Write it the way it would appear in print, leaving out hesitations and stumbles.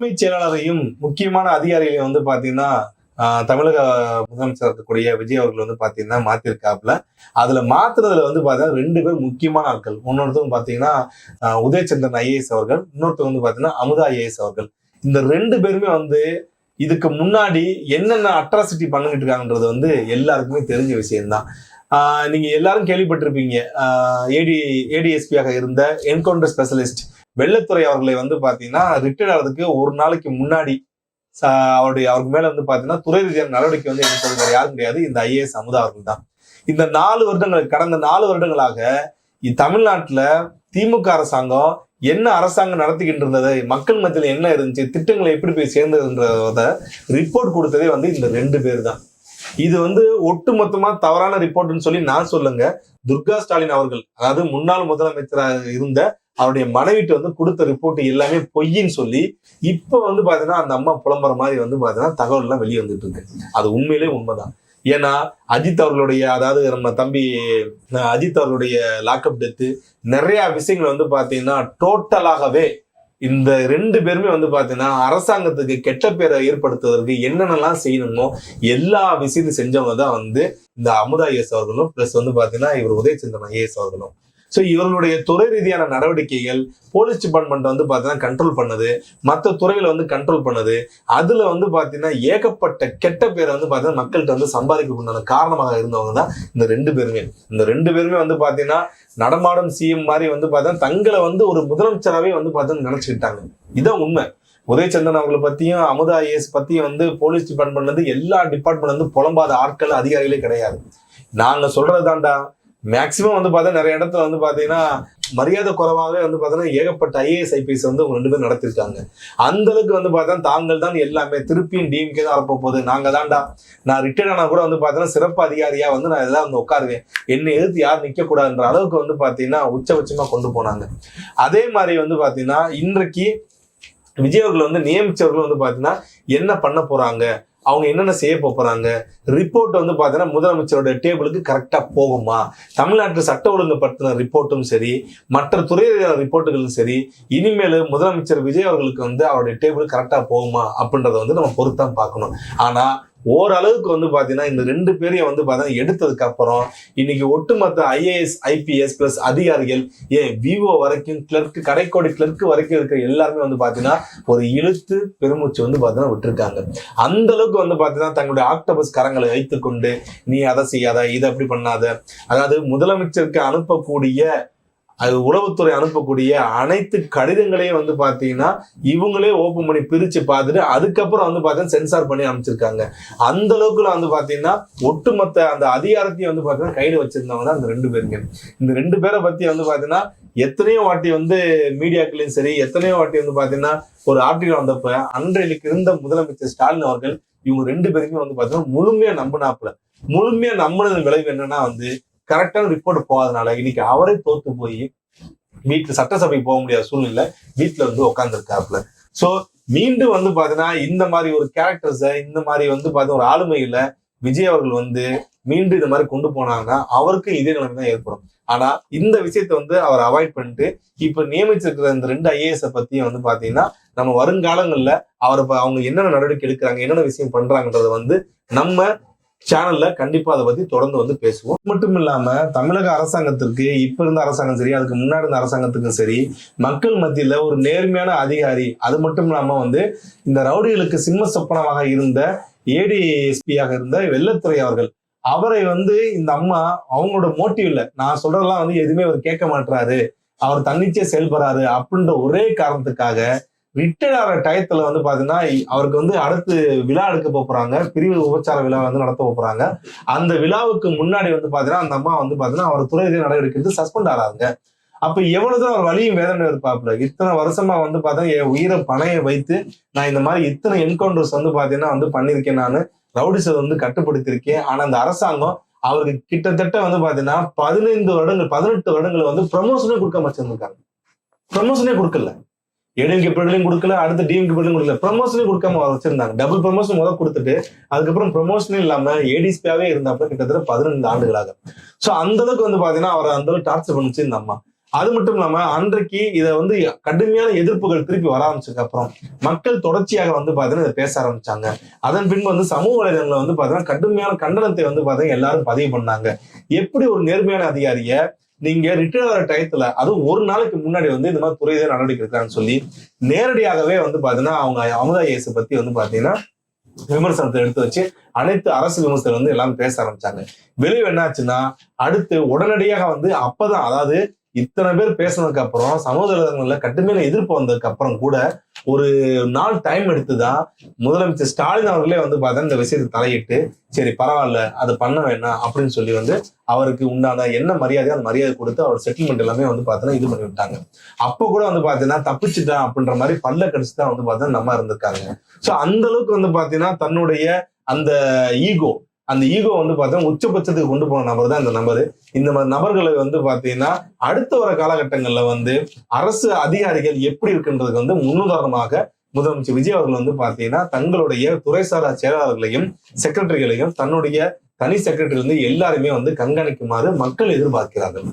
தலைமைச் செயலாளரையும் முக்கியமான அதிகாரிகளையும் வந்து பாத்தீங்கன்னா தமிழக முதலமைச்சர் இருக்கக்கூடிய விஜய் அவர்கள் வந்து பாத்தீங்கன்னா மாத்திருக்காப்புல. அதுல மாத்துறதுல வந்து பாத்தீங்கன்னா 2 பேர் முக்கியமான ஆட்கள். இன்னொருத்தவங்க பாத்தீங்கன்னா உதயச்சந்திரன் ஐஏஎஸ் அவர்கள், இன்னொருத்தவங்க வந்து பாத்தீங்கன்னா அமுதா ஐஏஎஸ் அவர்கள். இந்த 2 பேருமே வந்து இதுக்கு முன்னாடி என்னென்ன அட்ராசிட்டி பண்ணிட்டு இருக்காங்கன்றது வந்து எல்லாருக்குமே தெரிஞ்ச விஷயம்தான். நீங்க எல்லாரும் கேள்விப்பட்டிருப்பீங்க. ஏடிஎஸ்பியாக இருந்த என்கவுண்டர் ஸ்பெஷலிஸ்ட் வெள்ளத்துறை அவர்களை வந்து பாத்தீங்கன்னா ரிட்டையர்ட் ஆகிறதுக்கு ஒரு நாளைக்கு முன்னாடி அவருக்கு மேல வந்து பாத்தீங்கன்னா துறை ரீதியான நடவடிக்கை வந்து எடுத்தது யாரும் கிடையாது, இந்த ஐஏஎஸ் அமுதா அவர்கள் தான். இந்த 4 வருடங்கள் கடந்த 4 வருடங்களாக தமிழ்நாட்டுல திமுக அரசாங்கம் என்ன அரசாங்கம் நடத்திக்கிட்டு இருந்தது, மக்கள் மத்தியில் என்ன இருந்துச்சு, திட்டங்களை எப்படி போய் சேர்ந்ததுன்றத ரிப்போர்ட் கொடுத்ததே வந்து இந்த 2 பேர் தான். இது வந்து ஒட்டுமொத்தமா தவறான ரிப்போர்ட்னு சொல்லி நான் சொல்லுங்க. துர்கா ஸ்டாலின் அவர்கள், அதாவது முன்னாள் முதலமைச்சராக இருந்த அவருடைய மனைவிட்டு வந்து கொடுத்த ரிப்போர்ட் எல்லாமே பொய்ன்னு சொல்லி இப்ப வந்து பாத்தீங்கன்னா அந்த அம்மா புலம்புற மாதிரி வந்து பாத்தீங்கன்னா தகவல் எல்லாம் வெளியே வந்துட்டு இருக்கு. அது உண்மையிலே உண்மைதான். ஏன்னா அஜித் அவர்களுடைய, அதாவது நம்ம தம்பி அஜித் அவர்களுடைய லாக்அப் டெத்து, நிறைய விஷயங்கள் வந்து பாத்தீங்கன்னா டோட்டலாகவே இந்த 2 பேருமே வந்து பாத்தீங்கன்னா அரசாங்கத்துக்கு கெட்ட பேரை ஏற்படுத்துவதற்கு என்னென்னலாம் செய்யணுமோ எல்லா விஷயத்தையும் செஞ்சவங்க தான் வந்து இந்த அமுதா ஐஏஎஸ் அவர்களும் பிளஸ் வந்து பாத்தீங்கன்னா இவர் உதயச்சந்திரன் ஐஏஎஸ் அவர்களும். ஸோ இவர்களுடைய துறை ரீதியான நடவடிக்கைகள் போலீஸ் டிபார்ட்மெண்ட் வந்து பார்த்தீங்கன்னா கண்ட்ரோல் பண்ணுது, மற்ற துறைகளை வந்து கண்ட்ரோல் பண்ணுது. அதுல வந்து பார்த்தீங்கன்னா ஏகப்பட்ட கெட்ட பேரை வந்து பார்த்தீங்கன்னா மக்கள்கிட்ட வந்து சம்பாதிக்க காரணமாக இருந்தவங்க தான் இந்த 2 பேருமே. இந்த 2 பேருமே வந்து பார்த்தீங்கன்னா நடமாடும் சிஎம் மாதிரி வந்து பார்த்தீங்கன்னா தங்களை வந்து ஒரு முதலமைச்சராகவே வந்து பார்த்தீங்கன்னா நினைச்சுக்கிட்டாங்க. இதான் உண்மை. உதயச்சந்திரன் அவர்களை பத்தியும் அமுதா ஐஏஎஸ் பத்தியும் வந்து போலீஸ் டிபார்ட்மெண்ட்ல இருந்து எல்லா டிபார்ட்மெண்ட்ல இருந்து புலம்பாத ஆட்கள் அதிகாரிகளே கிடையாது. நாங்க சொல்றதுதான்டா. மேக்சிமம் வந்து பார்த்தா நிறைய இடத்துல வந்து பாத்தீங்கன்னா மரியாதை குறைவாகவே வந்து பார்த்தீங்கன்னா ஏகப்பட்ட ஐஏஎஸ் ஐபிஎஸ் வந்து 2 பேர் நடத்திருக்காங்க. அந்த அளவுக்கு வந்து பார்த்தா தாங்கள் தான் எல்லாமே, திருப்பியும் டிஎம்கே தான் வரப்போ போகுது, நாங்க தான்டா, நான் ரிட்டையர்ட் ஆனா கூட வந்து பார்த்தீங்கன்னா சிறப்பு அதிகாரியா வந்து நான் எல்லாம் வந்து உட்காருவேன், என்னை எதிர்த்து யாரும் நிக்க கூடாதுன்ற அளவுக்கு வந்து பாத்தீங்கன்னா உச்சபட்சமா கொண்டு போனாங்க. அதே மாதிரி வந்து பாத்தீங்கன்னா இன்றைக்கு விஜய் அவர்கள் வந்து நியமிச்சவர்கள் வந்து பாத்தீங்கன்னா என்ன பண்ண போறாங்க, அவங்க என்னென்ன செய்ய போறாங்க, ரிப்போர்ட் வந்து பாத்தீங்கன்னா முதலமைச்சரோட டேபிளுக்கு கரெக்டா போகுமா, தமிழ்நாட்டு சட்ட ஒழுங்கு பற்றின ரிப்போர்ட்டும் சரி, மற்ற துறை ரிப்போர்ட்டுகளும் சரி, இனிமேல் முதலமைச்சர் விஜய் அவர்களுக்கு வந்து அவருடைய டேபிள் கரெக்டா போகுமா அப்படின்றத வந்து நம்ம பொறுத்தான் பார்க்கணும். ஆனா ஓரளவுக்கு வந்து பாத்தீங்கன்னா இந்த 2 பேரையும் வந்து பாத்தீங்கன்னா எடுத்ததுக்கு அப்புறம் இன்னைக்கு ஒட்டுமொத்த ஐஏஎஸ் ஐபிஎஸ் பிளஸ் அதிகாரிகள், விவோ வரைக்கும் கிளர்க், கடைக்கோடி கிளர்க் வரைக்கும் இருக்கிற எல்லாருமே வந்து பாத்தீங்கன்னா ஒரு இழுத்து பெருமூச்சு வந்து பாத்தீங்கன்னா விட்டுருக்காங்க. அந்த அளவுக்கு வந்து பாத்தீங்கன்னா தங்களுடைய ஆக்டோபஸ் கரங்களை வைத்துக்கொண்டு நீ அதை செய்யாத, இதை அப்படி பண்ணாத, அதாவது முதலமைச்சருக்கு அனுப்பக்கூடிய உளவுத்துறை அனுப்பக்கூடிய அனைத்து கடிதங்களையும் வந்து பாத்தீங்கன்னா இவங்களே ஓபன் பண்ணி பிரிச்சு பார்த்துட்டு அதுக்கப்புறம் வந்து பாத்தீங்கன்னா சென்சார் பண்ணி அமைச்சிருக்காங்க. அந்த அளவுக்குள்ள வந்து பாத்தீங்கன்னா ஒட்டுமொத்த அந்த அதிகாரத்தையும் வந்து பாத்தீங்கன்னா கையில வச்சிருந்தவங்க தான் இந்த 2 பேருங்க. இந்த 2 பேரை பத்தி வந்து பாத்தீங்கன்னா எத்தனையோ வாட்டி வந்து மீடியாக்களையும் சரி, எத்தனையோ வாட்டி வந்து பாத்தீங்கன்னா ஒரு ஆர்டிகல் வந்தப்ப அன்றைக்கு இருந்த முதலமைச்சர் ஸ்டாலின் அவர்கள் இவங்க 2 பேருமே வந்து பாத்தீங்கன்னா முழுமையா நம்பினது விளைவு என்னன்னா வந்து கரெக்டான ரிப்போர்ட் போகாதனால இன்னைக்கு அவரே தோத்து போய் வீட்டுல சட்டசபைக்கு போக முடியாத சூழ்நிலை வீட்டுல வந்து உட்காந்துருக்காப்புல. சோ மீண்டும் வந்து பாத்தீங்கன்னா இந்த மாதிரி ஒரு கேரக்டர்ஸ, இந்த மாதிரி வந்து பாத்தீங்கன்னா ஒரு ஆளுமையில விஜய் அவர்கள் வந்து மீண்டும் இந்த மாதிரி கொண்டு போனாங்கன்னா அவருக்கு இதே நிலைமை தான் ஏற்படும். ஆனா இந்த விஷயத்த வந்து அவர் அவாய்ட் பண்ணிட்டு இப்ப நியமிச்சிருக்கிற இந்த 2 ஐஏஎஸ் பத்தியும் வந்து பாத்தீங்கன்னா நம்ம வருங்காலங்கள்ல அவங்க என்னென்ன நடவடிக்கை எடுக்கிறாங்க, என்னென்ன விஷயம் பண்றாங்கன்றத வந்து நம்ம சேனல்ல கண்டிப்பா அதை பத்தி தொடர்ந்து வந்து பேசுவோம். மட்டும் இல்லாம தமிழக அரசாங்கத்திற்கு இப்ப இருந்த அரசாங்கம் சரி, அதுக்கு முன்னாடி இருந்த அரசாங்கத்துக்கும் சரி, மக்கள் மத்தியில ஒரு நேர்மையான அதிகாரி, அது மட்டும் இல்லாம வந்து இந்த ரவுடிகளுக்கு சிம்ம சொப்பனமாக இருந்த ஏடிஎஸ்பியாக இருந்த வெள்ளத்துறை அவரை வந்து இந்த அம்மா அவங்களோட மோட்டிவ் இல்ல, நான் சொல்றதெல்லாம் வந்து எதுவுமே அவர் கேட்க மாட்டாரு, அவர் தன்னிச்சையா செயல்படுறாரு அப்படின்ற ஒரே காரணத்துக்காக ரிட்டையர்ட் ஆகிற டயத்துல வந்து பாத்தீங்கன்னா அவருக்கு வந்து அடுத்து விழா எடுக்க போறாங்க, பிரிவு உபச்சார விழா வந்து நடத்த போறாங்க. அந்த விழாவுக்கு முன்னாடி வந்து பாத்தீங்கன்னா அந்த அம்மா வந்து பாத்தீங்கன்னா அவர் துறை நடவடிக்கை சஸ்பெண்ட் ஆறாங்க. அப்ப எவ்வளவுதான் அவர் வலியும் வேதனை இருப்பாப்புல. இத்தனை வருஷமா வந்து பாத்தீங்கன்னா என் உயிரை பணைய வைத்து நான் இந்த மாதிரி இத்தனை என்கவுண்டர்ஸ் வந்து பாத்தீங்கன்னா வந்து பண்ணிருக்கேன், நான் ரவுடிஸை வந்து கட்டுப்படுத்திருக்கேன். ஆனா அந்த அரசாங்கம் அவருக்கு கிட்டத்தட்ட வந்து பாத்தீங்கன்னா 18 வருடங்கள் வந்து ப்ரமோஷனே கொடுக்க வச்சிருந்திருக்காங்க. ப்ரமோஷனே கொடுக்கல, ஏடிஎம்கே பீரியட்லயும் கொடுக்கல, அடுத்த டிஎம்கே பீரியட்லயும் கொடுக்கல, ப்ரமோஷனே கொடுக்காம வச்சிருந்தாங்க. டபுள் ப்ரமோஷன் முதல் கொடுத்துட்டு அதுக்கப்புறம் ப்ரமோஷனே இல்லாம ஏடிஎஸ்பியாவே இருந்தாப்ப கிட்டத்தட்ட 15 ஆண்டுகளாக. சோ அந்த அளவுக்கு வந்து பாத்தீங்கன்னா அவர் அந்த அளவுக்கு டார்ச்சர் பண்ணிச்சு இந்த அம்மா. அது மட்டும் இல்லாம அன்றைக்கு இதை வந்து கடுமையான எதிர்ப்புகள் திருப்பி வர ஆரம்பிச்சதுக்கு அப்புறம் மக்கள் தொடர்ச்சியாக வந்து பாத்தீங்கன்னா இதை பேச ஆரம்பிச்சாங்க. அதன் பின்பு வந்து சமூக வலைதளங்களை வந்து பாத்தீங்கன்னா கடுமையான கண்டனத்தை வந்து பாத்தீங்கன்னா எல்லாரும் பதிவு பண்ணாங்க. எப்படி ஒரு நேர்மையான அதிகாரிய நீங்க ரிட்டையர் ஆகிற டயத்துல அதுவும் ஒரு நாளைக்கு முன்னாடி வந்து இந்த மாதிரி துறையில நடவடிக்கை எடுக்கிறான்னு சொல்லி நேரடியாகவே வந்து பாத்தீங்கன்னா அவங்க அமுதா ஐஏஎஸ் பத்தி வந்து பாத்தீங்கன்னா விமர்சனத்தை எடுத்து வச்சு அனைத்து அரசு விமர்சனம் வந்து எல்லாரும் பேச ஆரம்பிச்சாங்க. விளைவு என்னாச்சுன்னா அடுத்து உடனடியாக வந்து அப்பதான், அதாவது இத்தனை பேர் பேசினதுக்கு அப்புறம் சமூக வலைதளங்கள்ல கடுமையான எதிர்ப்பு வந்ததுக்கு அப்புறம் கூட ஒரு நாள் டைம் எடுத்துதான் முதலமைச்சர் ஸ்டாலின் அவர்களே வந்து பார்த்தா இந்த விஷயத்தை தலையிட்டு சரி பரவாயில்ல அது பண்ண வேணாம் அப்படின்னு சொல்லி வந்து அவருக்கு உண்டான என்ன மரியாதையோ அந்த மரியாதை கொடுத்து அவர் செட்டில்மெண்ட் எல்லாமே வந்து பார்த்தீங்கன்னா இது பண்ணி விட்டாங்க. அப்போ கூட வந்து பார்த்தீங்கன்னா தப்பிச்சுட்டான் அப்படின்ற மாதிரி பல்ல கடிச்சு தான் வந்து பார்த்தீங்கன்னா நம்ம இருந்திருக்காங்க. ஸோ அந்த அளவுக்கு வந்து பார்த்தீங்கன்னா தன்னுடைய அந்த ஈகோ வந்து பார்த்தீங்கன்னா உச்சபட்சத்துக்கு கொண்டு போன நபர் தான் இந்த நபர். இந்த மாதிரி நபர்களை வந்து பார்த்தீங்கன்னா அடுத்த வர காலகட்டங்கள்ல வந்து அரசு அதிகாரிகள் எப்படி இருக்குன்றதுக்கு வந்து முன்னுதாரணமாக முதலமைச்சர் விஜய் அவர்கள் வந்து பார்த்தீங்கன்னா தங்களுடைய துறைசாரா செயலாளர்களையும் செக்ரட்டரிகளையும் தன்னுடைய தனி செக்ரட்டரி வந்து எல்லாருமே வந்து கண்காணிக்குமாறு மக்கள் எதிர்பார்க்கிறார்கள்.